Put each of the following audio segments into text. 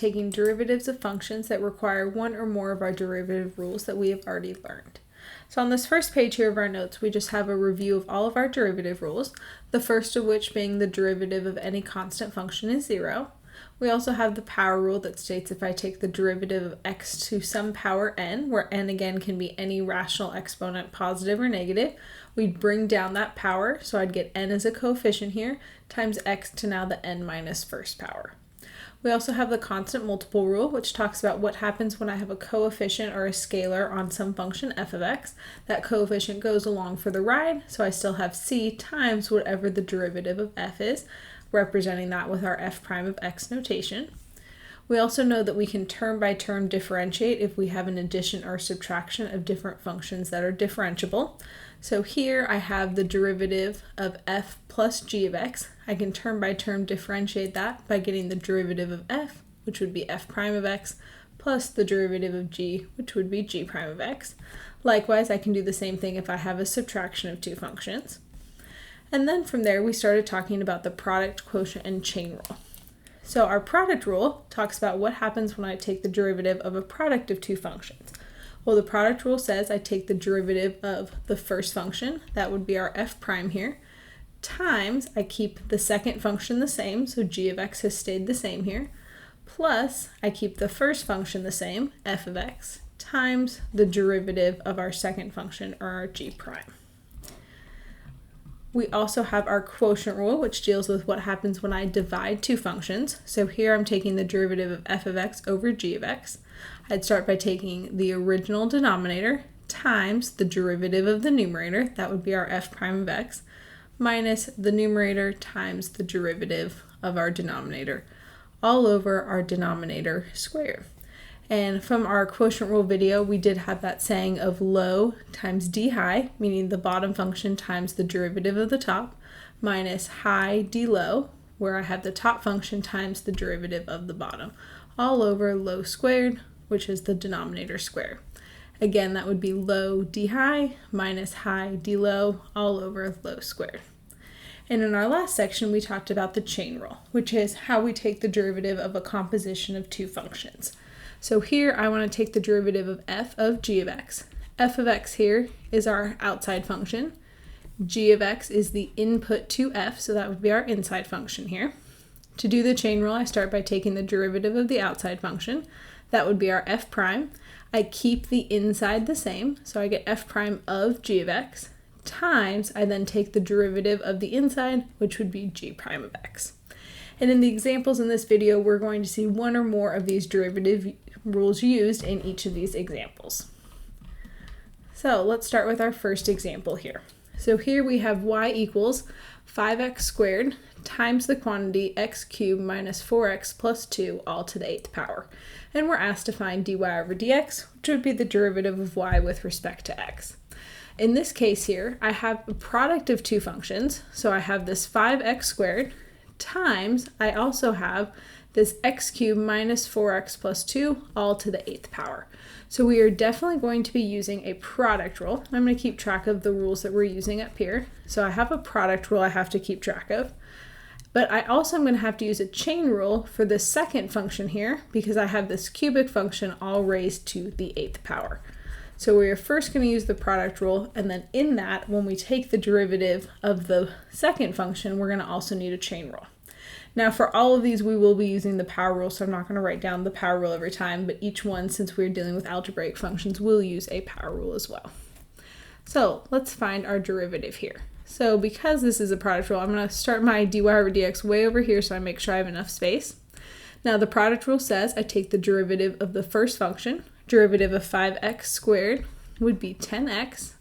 taking derivatives of functions that require one or more of our derivative rules that we have already learned. So on this first page here of our notes, we just have a review of all of our derivative rules, the first of which being the derivative of any constant function is 0. We also have the power rule that states if I take the derivative of x to some power n, where n again can be any rational exponent, positive or negative, we'd bring down that power, so I'd get n as a coefficient here, times x to now the n minus first power. We also have the constant multiple rule, which talks about what happens when I have a coefficient or a scalar on some function f of x. That coefficient goes along for the ride, so I still have c times whatever the derivative of f is, representing that with our f prime of x notation. We also know that we can term by term differentiate if we have an addition or subtraction of different functions that are differentiable. So here I have the derivative of f plus g of x. I can term by term differentiate that by getting the derivative of f, which would be f prime of x, plus the derivative of g, which would be g prime of x. Likewise, I can do the same thing if I have a subtraction of two functions. And then from there, we started talking about the product, quotient, and chain rule. So our product rule talks about what happens when I take the derivative of a product of two functions. Well, the product rule says I take the derivative of the first function, that would be our f prime here, times I keep the second function the same, so g of x has stayed the same here, plus I keep the first function the same, f of x, times the derivative of our second function, or our g prime. We also have our quotient rule, which deals with what happens when I divide two functions. So here I'm taking the derivative of f of x over g of x. I'd start by taking the original denominator times the derivative of the numerator, that would be our f prime of x, minus the numerator times the derivative of our denominator, all over our denominator squared. And from our quotient rule video, we did have that saying of low times d high, meaning the bottom function times the derivative of the top, minus high d low, where I have the top function times the derivative of the bottom, all over low squared, which is the denominator squared. Again, that would be low d high minus high d low, all over low squared. And in our last section, we talked about the chain rule, which is how we take the derivative of a composition of two functions. So here I want to take the derivative of f of g of x. F of x here is our outside function. G of x is the input to f, so that would be our inside function here. To do the chain rule, I start by taking the derivative of the outside function. That would be our f prime. I keep the inside the same, so I get f prime of g of x, times I then take the derivative of the inside, which would be g prime of x. And in the examples in this video, we're going to see one or more of these derivative rules used in each of these examples. So let's start with our first example here. So here we have y equals 5x squared times the quantity x cubed minus 4x plus 2 all to the 8th power. And we're asked to find dy over dx, which would be the derivative of y with respect to x. In this case here, I have a product of two functions. So I have this 5x squared times I also have this x cubed minus 4x plus 2 all to the 8th power. So we are definitely going to be using a product rule. I'm going to keep track of the rules that we're using up here. So I have a product rule I have to keep track of. But I also am going to have to use a chain rule for the second function here because I have this cubic function all raised to the 8th power. So we are first going to use the product rule, and then in that, when we take the derivative of the second function, we're going to also need a chain rule. Now for all of these, we will be using the power rule, so I'm not going to write down the power rule every time, but each one, since we're dealing with algebraic functions, will use a power rule as well. So let's find our derivative here. So because this is a product rule, I'm going to start my dy over dx way over here so I make sure I have enough space. Now the product rule says I take the derivative of the first function. Derivative of 5x squared would be 10x.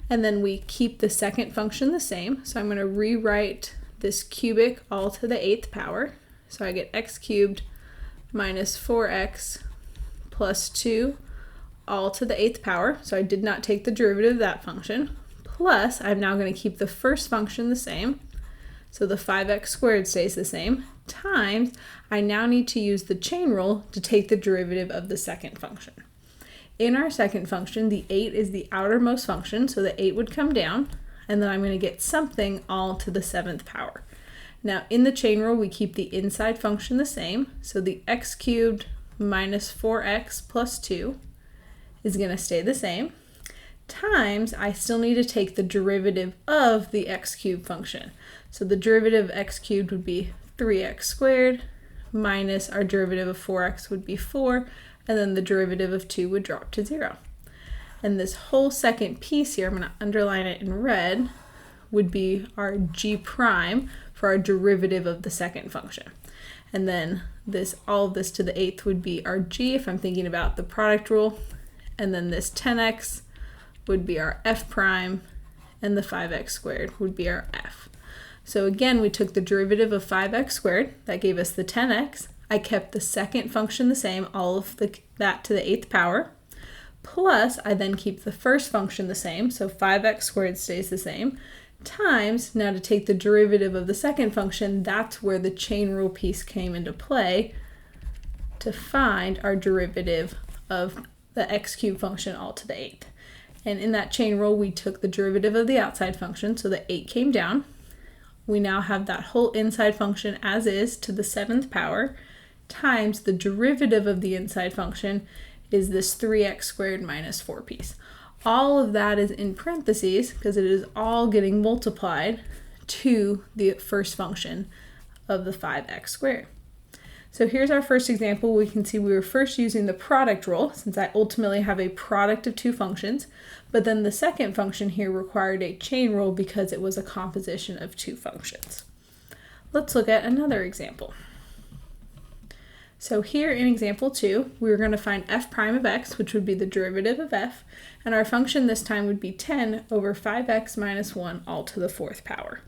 And then we keep the second function the same. So I'm going to rewrite this cubic all to the 8th power. So I get x cubed minus 4x plus 2 all to the 8th power. So I did not take the derivative of that function. Plus, I'm now going to keep the first function the same. So the 5x squared stays the same, times I now need to use the chain rule to take the derivative of the second function. In our second function, the 8 is the outermost function, so the 8 would come down, and then I'm going to get something all to the 7th power. Now in the chain rule, we keep the inside function the same. So the x cubed minus 4x plus 2 is going to stay the same, times I still need to take the derivative of the x cubed function. So the derivative of x cubed would be 3x squared minus our derivative of 4x would be 4, and then the derivative of 2 would drop to 0. And this whole second piece here, I'm going to underline it in red, would be our g prime for our derivative of the second function. And then all of this to the 8th would be our g if I'm thinking about the product rule. And then this 10x would be our f prime, and the 5x squared would be our f. So again, we took the derivative of 5x squared, that gave us the 10x. I kept the second function the same, all of that to the 8th power, plus I then keep the first function the same, so 5x squared stays the same, times, now to take the derivative of the second function, that's where the chain rule piece came into play to find our derivative of the x cubed function all to the 8th. And in that chain rule, we took the derivative of the outside function, so the 8 came down. We now have that whole inside function as is to the 7th power, times the derivative of the inside function is this 3x squared minus 4 piece. All of that is in parentheses because it is all getting multiplied to the first function of the 5x squared. So here's our first example. We can see we were first using the product rule since I ultimately have a product of two functions, but then the second function here required a chain rule because it was a composition of two functions. Let's look at another example. So here in example 2, we're going to find f prime of x, which would be the derivative of f, and our function this time would be 10 over 5x minus 1 all to the 4th power.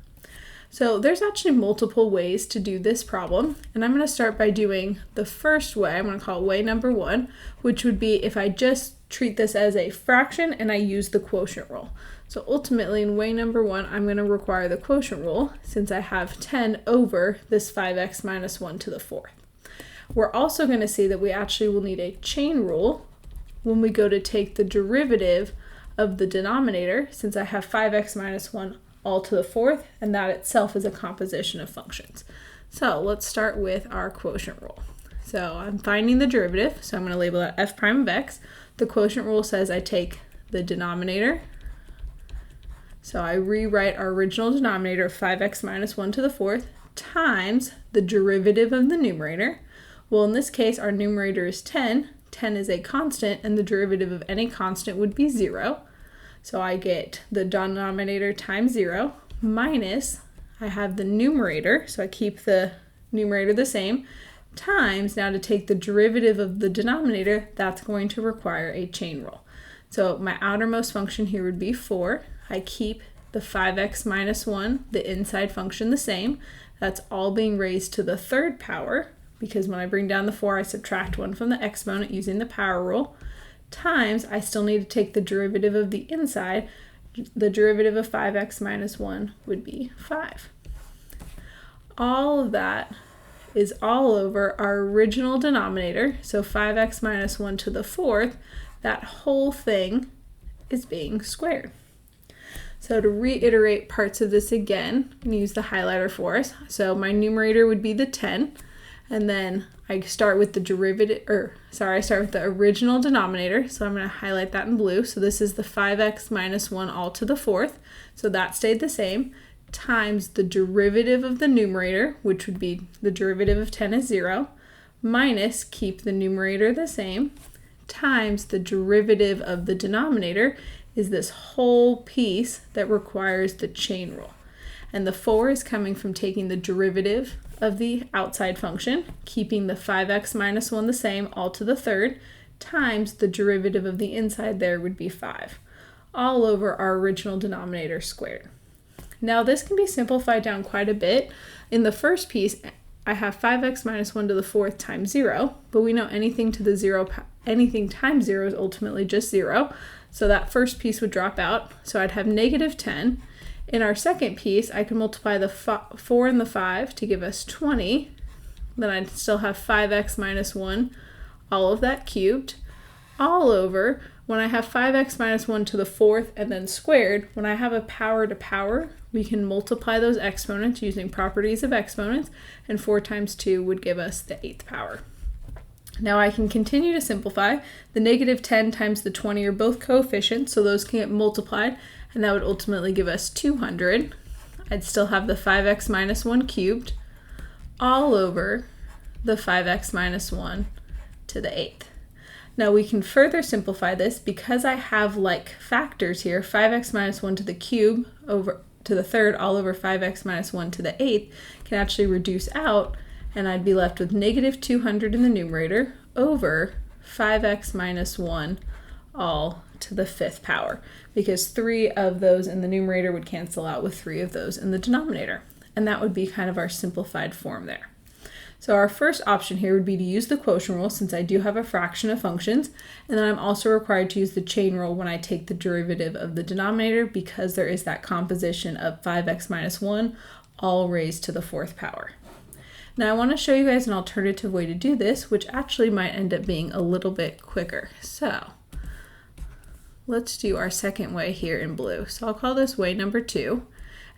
So there's actually multiple ways to do this problem, and I'm going to start by doing the first way. I'm going to call it way number 1, which would be if I just treat this as a fraction and I use the quotient rule. So ultimately in way number 1, I'm going to require the quotient rule since I have 10 over this 5x minus 1 to the 4th. We're also going to see that we actually will need a chain rule when we go to take the derivative of the denominator since I have 5x minus 1 all to the 4th, and that itself is a composition of functions. So let's start with our quotient rule. So I'm finding the derivative, so I'm going to label that f prime of x. The quotient rule says I take the denominator, so I rewrite our original denominator of 5x minus 1 to the 4th times the derivative of the numerator. Well, in this case, our numerator is 10. 10 is a constant, and the derivative of any constant would be 0. So I get the denominator times 0 minus, I have the numerator, so I keep the numerator the same, times, now to take the derivative of the denominator, that's going to require a chain rule. So my outermost function here would be 4. I keep the 5x minus 1, the inside function, the same. That's all being raised to the 3rd power, because when I bring down the 4, I subtract 1 from the exponent using the power rule, times, I still need to take the derivative of the inside. The derivative of 5x minus 1 would be 5. All of that is all over our original denominator, so 5x minus 1 to the 4th, that whole thing is being squared. So to reiterate parts of this again, I'm going to use the highlighter for us. So my numerator would be the 10, and then I start with the I start with the original denominator, so I'm going to highlight that in blue. So this is the 5x minus 1 all to the 4th, so that stayed the same, times the derivative of the numerator, which would be the derivative of 10 is 0, minus, keep the numerator the same, times the derivative of the denominator is this whole piece that requires the chain rule. And the 4 is coming from taking the derivative of the outside function, keeping the 5x minus 1 the same, all to the 3rd, times the derivative of the inside there would be 5, all over our original denominator squared. Now this can be simplified down quite a bit. In the first piece, I have 5x minus 1 to the 4th times 0, but we know anything to the 0, anything times 0 is ultimately just 0, so that first piece would drop out, so I'd have negative 10. In our second piece, I can multiply the 4 and the 5 to give us 20. Then I'd still have 5x minus 1, all of that cubed, all over When I have 5x minus 1 to the 4th and then squared, when I have a power to power, we can multiply those exponents using properties of exponents, and 4 times 2 would give us the 8th power. Now I can continue to simplify. The negative 10 times the 20 are both coefficients, so those can get multiplied, and that would ultimately give us 200. I'd still have the 5x minus 1 cubed all over the 5x minus 1 to the 8th. Now we can further simplify this because I have like factors here. 5x minus 1 to the cube over to the 3rd all over 5x minus 1 to the 8th can actually reduce out, and I'd be left with negative 200 in the numerator over 5x minus 1 all to the 5th power, because 3 of those in the numerator would cancel out with 3 of those in the denominator. And that would be kind of our simplified form there. So our first option here would be to use the quotient rule, since I do have a fraction of functions, and then I'm also required to use the chain rule when I take the derivative of the denominator, because there is that composition of 5x minus 1 all raised to the 4th power. Now I want to show you guys an alternative way to do this, which actually might end up being a little bit quicker. So let's do our second way here in blue. So I'll call this way number 2,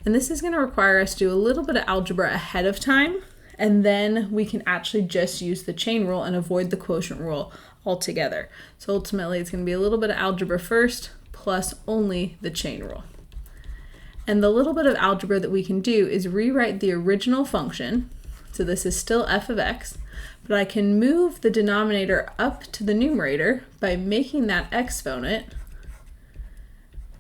and this is going to require us to do a little bit of algebra ahead of time, and then we can actually just use the chain rule and avoid the quotient rule altogether. So ultimately it's going to be a little bit of algebra first plus only the chain rule. And the little bit of algebra that we can do is rewrite the original function. So this is still f of x, but I can move the denominator up to the numerator by making that exponent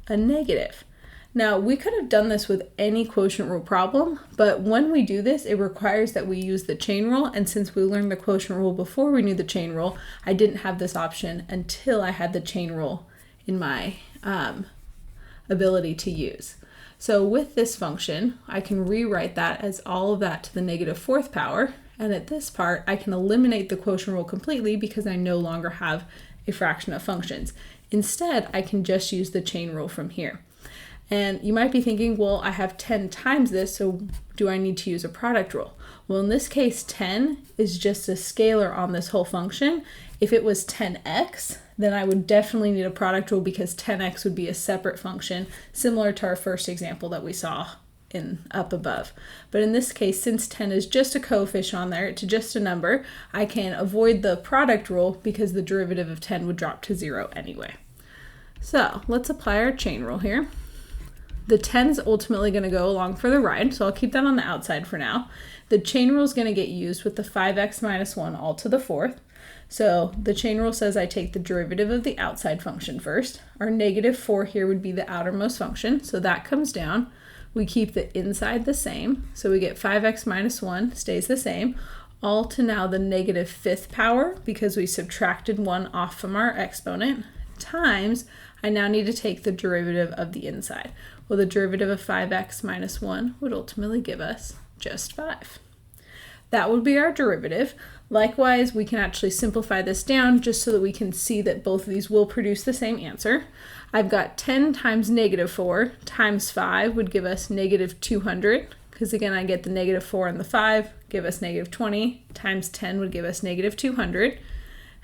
a negative. Now, we could have done this with any quotient rule problem, but when we do this, it requires that we use the chain rule, and since we learned the quotient rule before we knew the chain rule, I didn't have this option until I had the chain rule in my ability to use. So with this function, I can rewrite that as all of that to the negative 4th power, and at this part, I can eliminate the quotient rule completely because I no longer have a fraction of functions. Instead, I can just use the chain rule from here. And you might be thinking, well, I have 10 times this, so do I need to use a product rule? Well, in this case, 10 is just a scalar on this whole function. If it was 10x, then I would definitely need a product rule because 10x would be a separate function, similar to our first example that we saw in up above. But in this case, since 10 is just a coefficient on there, it's just a number, I can avoid the product rule because the derivative of 10 would drop to 0 anyway. So let's apply our chain rule here. The 10 is ultimately going to go along for the ride, so I'll keep that on the outside for now. The chain rule is going to get used with the 5x minus 1 all to the 4th. So the chain rule says I take the derivative of the outside function first. Our negative 4 here would be the outermost function, so that comes down. We keep the inside the same, so we get 5x minus 1 stays the same, all to now the negative 5th power because we subtracted 1 off from our exponent, times I now need to take the derivative of the inside. Well, the derivative of 5x minus 1 would ultimately give us just 5. That would be our derivative. Likewise, we can actually simplify this down just so that we can see that both of these will produce the same answer. I've got 10 times negative 4 times 5 would give us negative 200, because again, I get the negative 4 and the 5, give us negative 20, times 10 would give us negative 200,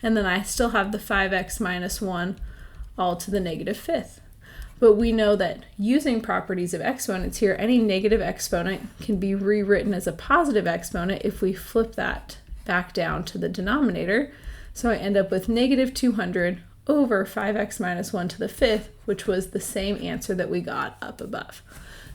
and then I still have the 5x minus 1 all to the negative 5th. But we know that using properties of exponents here, any negative exponent can be rewritten as a positive exponent if we flip that back down to the denominator. So I end up with negative 200 over 5x minus 1 to the 5th, which was the same answer that we got up above.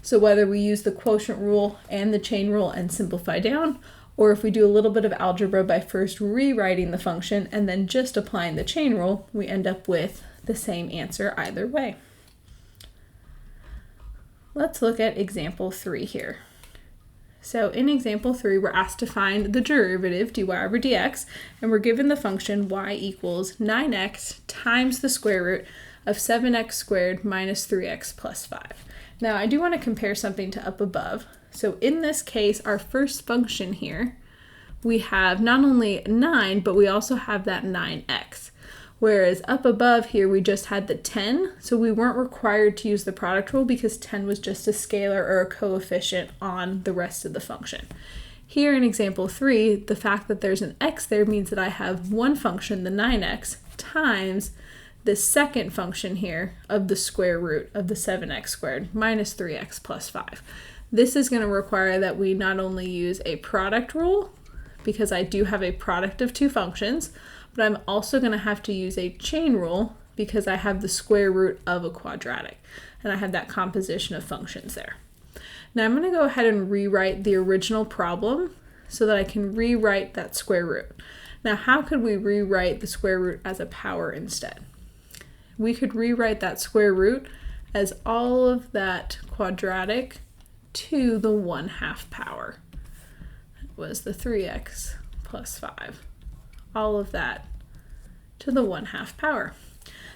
So whether we use the quotient rule and the chain rule and simplify down, or if we do a little bit of algebra by first rewriting the function and then just applying the chain rule, we end up with the same answer either way. Let's look at example 3 here. So in example 3, we're asked to find the derivative dy over dx, and we're given the function y equals 9x times the square root of 7x squared minus 3x plus 5. Now I do want to compare something to up above. So in this case, our first function here, we have not only 9, but we also have that 9x. Whereas up above here, we just had the 10, so we weren't required to use the product rule because 10 was just a scalar or a coefficient on the rest of the function. Here in example 3, the fact that there's an x there means that I have one function, the 9x, times the second function here of the square root of the 7x squared minus 3x plus 5. This is going to require that we not only use a product rule, because I do have a product of two functions, but I'm also going to have to use a chain rule because I have the square root of a quadratic, and I have that composition of functions there. Now I'm going to go ahead and rewrite the original problem so that I can rewrite that square root. Now how could we rewrite the square root as a power instead? We could rewrite that square root as all of that quadratic to the 1/2 power. It was the 3x plus 5. All of that to the 1/2 power.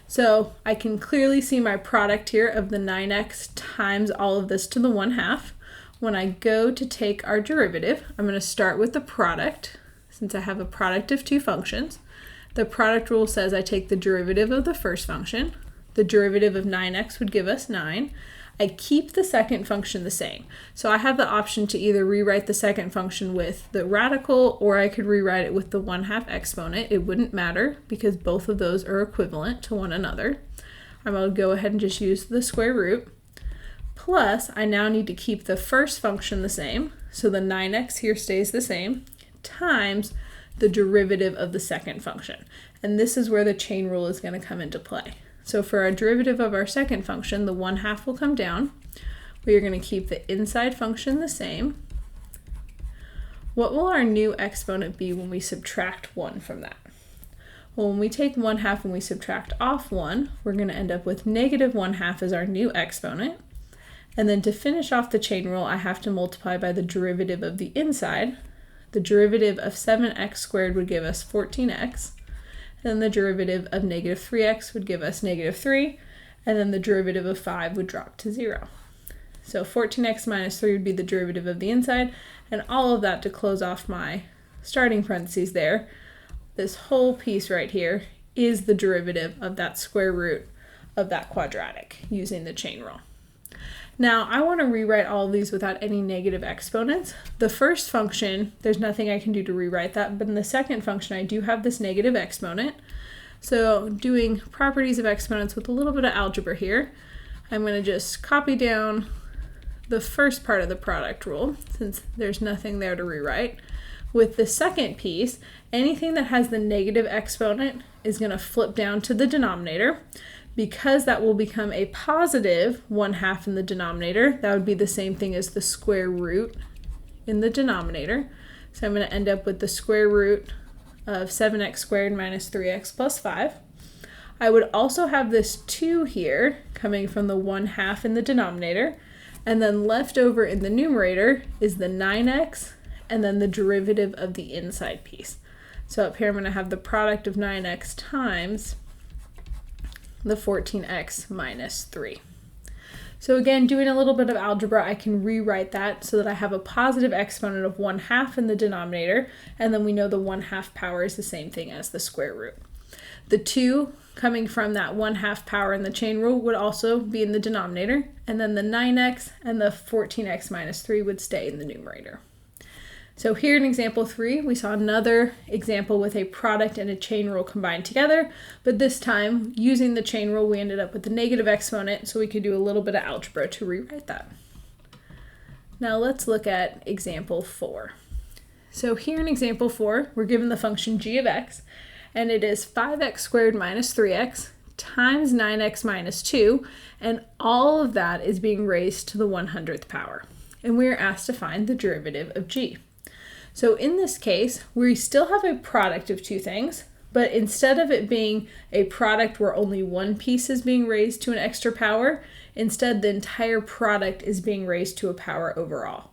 So I can clearly see my product here of the 9x times all of this to the 1/2. When I go to take our derivative, I'm going to start with the product, since I have a product of two functions. The product rule says I take the derivative of the first function. The derivative of 9x would give us 9. I keep the second function the same. So I have the option to either rewrite the second function with the radical, or I could rewrite it with the 1/2 exponent. It wouldn't matter because both of those are equivalent to one another. I'm going to go ahead and just use the square root. Plus, I now need to keep the first function the same. So the 9x here stays the same, times the derivative of the second function. And this is where the chain rule is going to come into play. So for our derivative of our second function, the 1/2 will come down. We are going to keep the inside function the same. What will our new exponent be when we subtract 1 from that? Well, when we take 1/2 and we subtract off 1, we're going to end up with negative 1/2 as our new exponent. And then to finish off the chain rule, I have to multiply by the derivative of the inside. The derivative of 7x squared would give us 14x. And then the derivative of negative 3x would give us negative 3. And then the derivative of 5 would drop to 0. So 14x minus 3 would be the derivative of the inside. And all of that to close off my starting parentheses there. This whole piece right here is the derivative of that square root of that quadratic using the chain rule. Now, I want to rewrite all of these without any negative exponents. The first function, there's nothing I can do to rewrite that, but in the second function, I do have this negative exponent. So doing properties of exponents with a little bit of algebra here, I'm going to just copy down the first part of the product rule, since there's nothing there to rewrite. With the second piece, anything that has the negative exponent is going to flip down to the denominator. Because that will become a positive 1/2 in the denominator, that would be the same thing as the square root in the denominator. So I'm going to end up with the square root of 7x squared minus 3x plus 5. I would also have this 2 here coming from the 1/2 in the denominator, and then left over in the numerator is the 9x and then the derivative of the inside piece. So up here I'm going to have the product of 9x times the 14x minus 3. So again, doing a little bit of algebra, I can rewrite that so that I have a positive exponent of 1/2 in the denominator, and then we know the 1/2 power is the same thing as the square root. The 2 coming from that 1/2 power in the chain rule would also be in the denominator, and then the 9x and the 14x minus 3 would stay in the numerator. So here in example 3, we saw another example with a product and a chain rule combined together, but this time, using the chain rule, we ended up with the negative exponent, so we could do a little bit of algebra to rewrite that. Now let's look at example 4. So here in example 4, we're given the function g of x, and it is 5x squared minus 3x times 9x minus 2, and all of that is being raised to the 100th power. And we are asked to find the derivative of g. So in this case, we still have a product of two things, but instead of it being a product where only one piece is being raised to an extra power, instead the entire product is being raised to a power overall.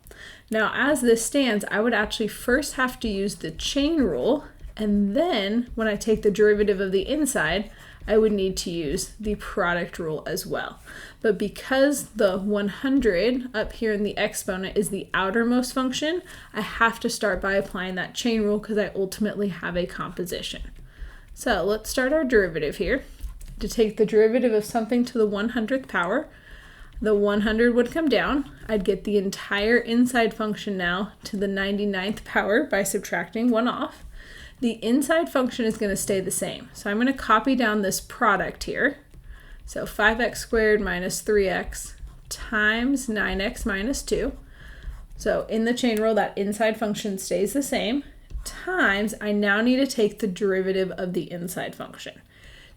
Now, as this stands, I would actually first have to use the chain rule, and then when I take the derivative of the inside, I would need to use the product rule as well. But because the 100 up here in the exponent is the outermost function, I have to start by applying that chain rule because I ultimately have a composition. So let's start our derivative here. To take the derivative of something to the 100th power, the 100 would come down. I'd get the entire inside function now to the 99th power by subtracting 1 off. The inside function is going to stay the same. So I'm going to copy down this product here. So 5x squared minus 3x times 9x minus 2. So in the chain rule, that inside function stays the same, times I now need to take the derivative of the inside function.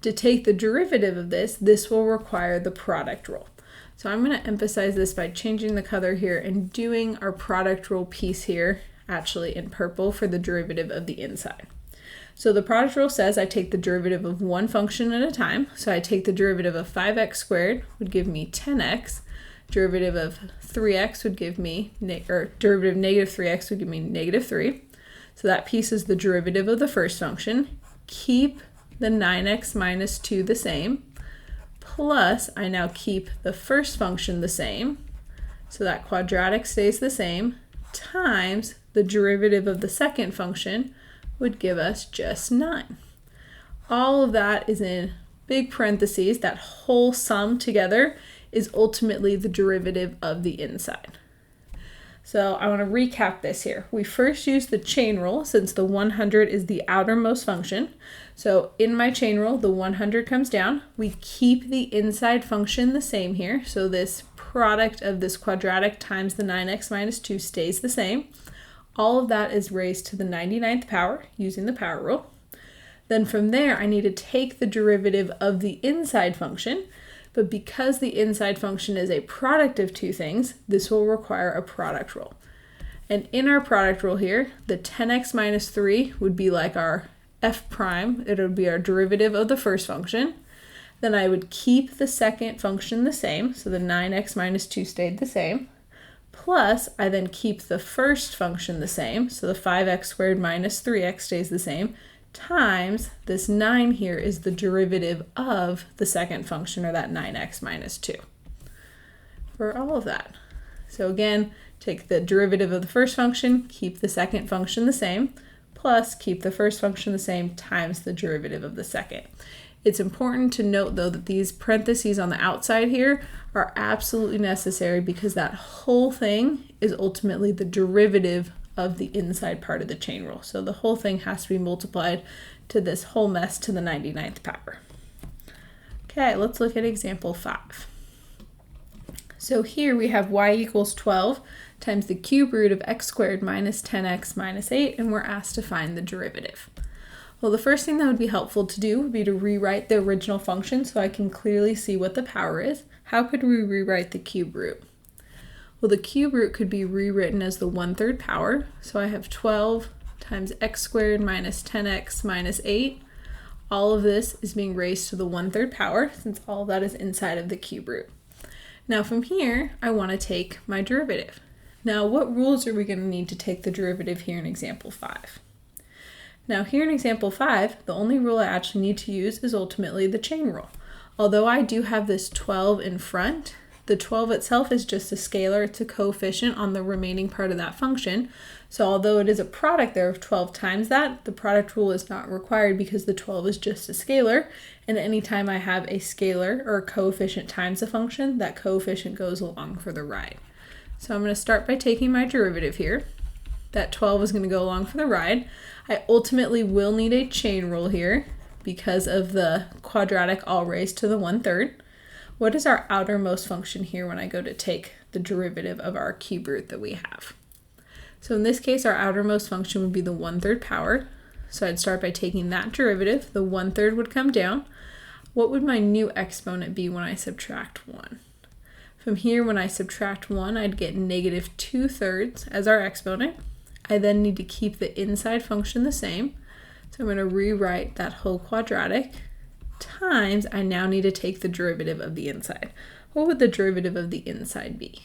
To take the derivative of this will require the product rule. So I'm going to emphasize this by changing the color here and doing our product rule piece here actually in purple for the derivative of the inside. So the product rule says I take the derivative of one function at a time. So I take the derivative of 5x squared would give me 10x. Derivative of 3x would give me, derivative of negative 3x would give me negative 3. So that piece is the derivative of the first function. Keep the 9x minus 2 the same. Plus, I now keep the first function the same. So that quadratic stays the same. Times the derivative of the second function would give us just 9. All of that is in big parentheses. That whole sum together is ultimately the derivative of the inside. So I want to recap this here. We first used the chain rule since the 100 is the outermost function. So in my chain rule, the 100 comes down. We keep the inside function the same here. So this product of this quadratic times the 9x minus 2 stays the same. All of that is raised to the 99th power using the power rule. Then from there, I need to take the derivative of the inside function, but because the inside function is a product of two things, this will require a product rule. And in our product rule here, the 10x minus 3 would be like our f prime. It would be our derivative of the first function. Then I would keep the second function the same, so the 9x minus 2 stayed the same. Plus, I then keep the first function the same, so the 5x squared minus 3x stays the same, times this 9 here is the derivative of the second function, or that 9x minus 2, for all of that. So again, take the derivative of the first function, keep the second function the same, plus keep the first function the same times the derivative of the second. It's important to note, though, that these parentheses on the outside here are absolutely necessary because that whole thing is ultimately the derivative of the inside part of the chain rule. So the whole thing has to be multiplied to this whole mess to the 99th power. Okay, let's look at example 5. So here we have y equals 12 times the cube root of x squared minus 10x minus 8, and we're asked to find the derivative. Well, the first thing that would be helpful to do would be to rewrite the original function so I can clearly see what the power is. How could we rewrite the cube root? Well, the cube root could be rewritten as the 1/3 power. So I have 12 times x squared minus 10x minus 8. All of this is being raised to the 1/3 power since all of that is inside of the cube root. Now from here, I want to take my derivative. Now, what rules are we going to need to take the derivative here in example 5? Now here in example 5, the only rule I actually need to use is ultimately the chain rule. Although I do have this 12 in front, the 12 itself is just a scalar. It's a coefficient on the remaining part of that function. So although it is a product there of 12 times that, the product rule is not required because the 12 is just a scalar. And anytime I have a scalar or a coefficient times a function, that coefficient goes along for the ride. So I'm going to start by taking my derivative here. That 12 is going to go along for the ride. I ultimately will need a chain rule here because of the quadratic all raised to the 1/3. What is our outermost function here when I go to take the derivative of our cube root that we have? So in this case, our outermost function would be the 1/3 power. So I'd start by taking that derivative. The 1/3 would come down. What would my new exponent be when I subtract 1? From here, when I subtract 1, I'd get negative 2/3 as our exponent. I then need to keep the inside function the same. So I'm going to rewrite that whole quadratic times I now need to take the derivative of the inside. What would the derivative of the inside be?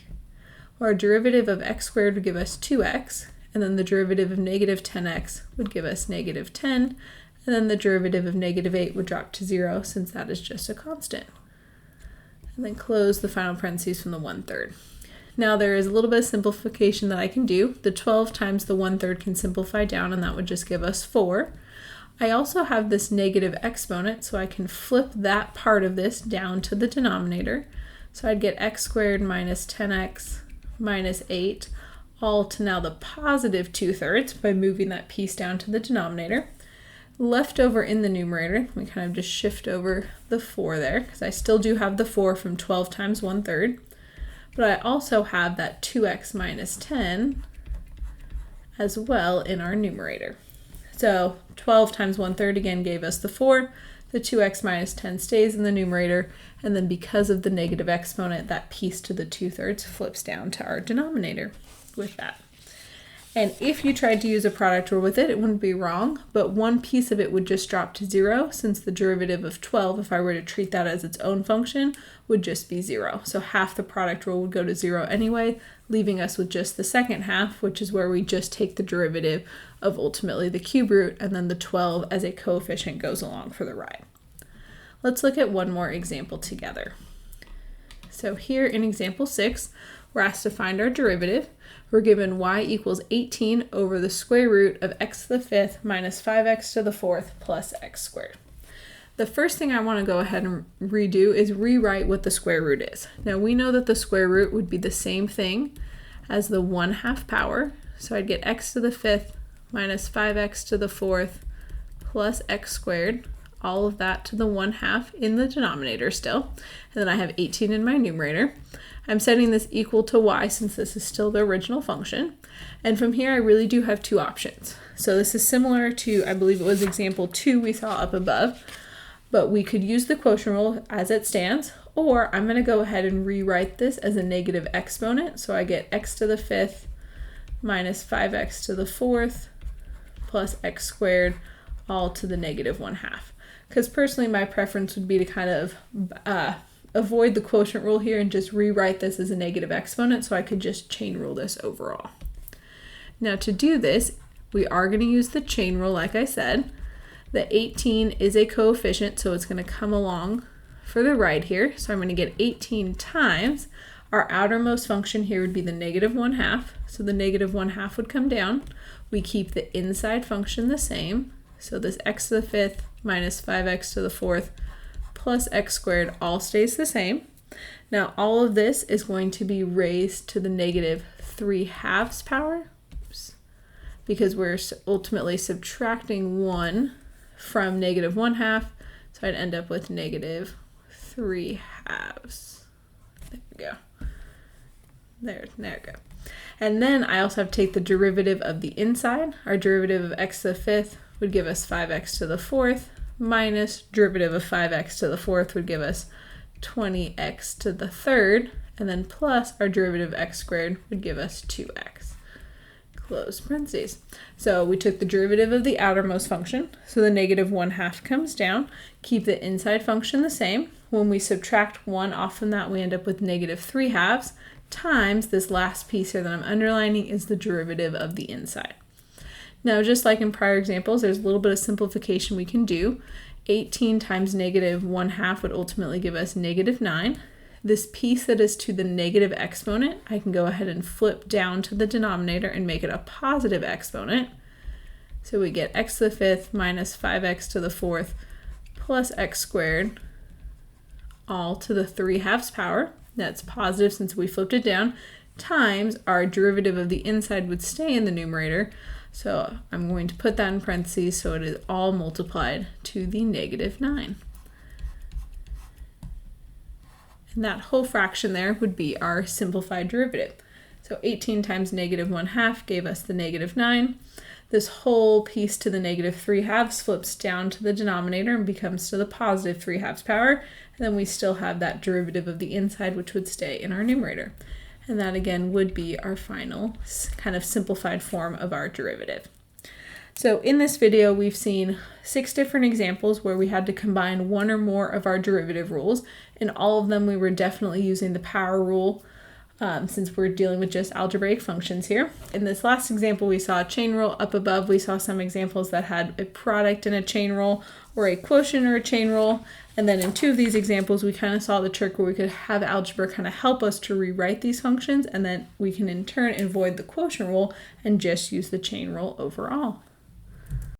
Well, our derivative of x squared would give us 2x, and then the derivative of negative 10x would give us negative 10, and then the derivative of negative 8 would drop to 0 since that is just a constant. And then close the final parentheses from the 1/3. Now there is a little bit of simplification that I can do. The 12 times the 1/3 can simplify down, and that would just give us 4. I also have this negative exponent, so I can flip that part of this down to the denominator. So I'd get x squared minus 10x minus 8, all to now the positive 2/3 by moving that piece down to the denominator. Left over in the numerator, we kind of just shift over the 4 there, because I still do have the 4 from 12 times 1/3, but I also have that 2x minus 10 as well in our numerator. So 12 times 1/3 again gave us the 4, the 2x minus 10 stays in the numerator, and then because of the negative exponent, that piece to the 2/3 flips down to our denominator with that. And if you tried to use a product rule with it, it wouldn't be wrong, but one piece of it would just drop to 0, since the derivative of 12, if I were to treat that as its own function, would just be 0. So half the product rule would go to 0 anyway, leaving us with just the second half, which is where we just take the derivative of ultimately the cube root, and then the 12 as a coefficient goes along for the ride. Let's look at one more example together. So here in example 6, we're asked to find our derivative. We're given y equals 18 over the square root of x to the 5th minus 5x to the 4th plus x squared. The first thing I want to go ahead and redo is rewrite what the square root is. Now we know that the square root would be the same thing as the 1/2 power. So I'd get x to the 5th minus 5x to the 4th plus x squared, all of that to the 1/2 in the denominator still. And then I have 18 in my numerator. I'm setting this equal to y since this is still the original function. And from here I really do have two options. So this is similar to, I believe it was example 2 we saw up above, but we could use the quotient rule as it stands, or I'm going to go ahead and rewrite this as a negative exponent. So I get x to the 5th minus 5x to the 4th plus x squared, all to the negative 1/2. Because personally my preference would be to kind of avoid the quotient rule here and just rewrite this as a negative exponent, so I could just chain rule this overall. Now to do this, we are going to use the chain rule like I said. The 18 is a coefficient, so it's going to come along for the right here. So I'm going to get 18 times, our outermost function here would be the negative 1/2, so the negative 1/2 would come down. We keep the inside function the same, so this x to the 5th minus 5x to the 4th plus x squared all stays the same. Now all of this is going to be raised to the negative 3/2 power, because we're ultimately subtracting 1 from negative 1/2, so I'd end up with negative 3/2. There we go. There we go. And then I also have to take the derivative of the inside. Our derivative of x to the 5th would give us 5x to the 4th, minus derivative of 5x to the 4th would give us 20x to the 3rd, and then plus our derivative of x squared would give us 2x. Close parentheses. So we took the derivative of the outermost function, so the negative 1/2 comes down, keep the inside function the same. When we subtract 1 off from that, we end up with negative 3/2 times this last piece here that I'm underlining is the derivative of the inside. Now, just like in prior examples, there's a little bit of simplification we can do. 18 times negative 1/2 would ultimately give us negative 9. This piece that is to the negative exponent, I can go ahead and flip down to the denominator and make it a positive exponent. So we get x to the 5th minus 5x to the 4th plus x squared, all to the 3/2 power. That's positive since we flipped it down, times our derivative of the inside would stay in the numerator. So I'm going to put that in parentheses so it is all multiplied to the negative 9. And that whole fraction there would be our simplified derivative. So 18 times negative 1/2 gave us the negative 9. This whole piece to the negative 3/2 flips down to the denominator and becomes to the positive 3/2 power. And then we still have that derivative of the inside, which would stay in our numerator. And that again would be our final kind of simplified form of our derivative. So in this video, we've seen 6 different examples where we had to combine one or more of our derivative rules. In all of them, we were definitely using the power rule since we're dealing with just algebraic functions here. In this last example, we saw a chain rule. Up above, we saw some examples that had a product in a chain rule or a quotient or a chain rule. And then in 2 of these examples, we kind of saw the trick where we could have algebra kind of help us to rewrite these functions, and then we can in turn avoid the quotient rule and just use the chain rule overall.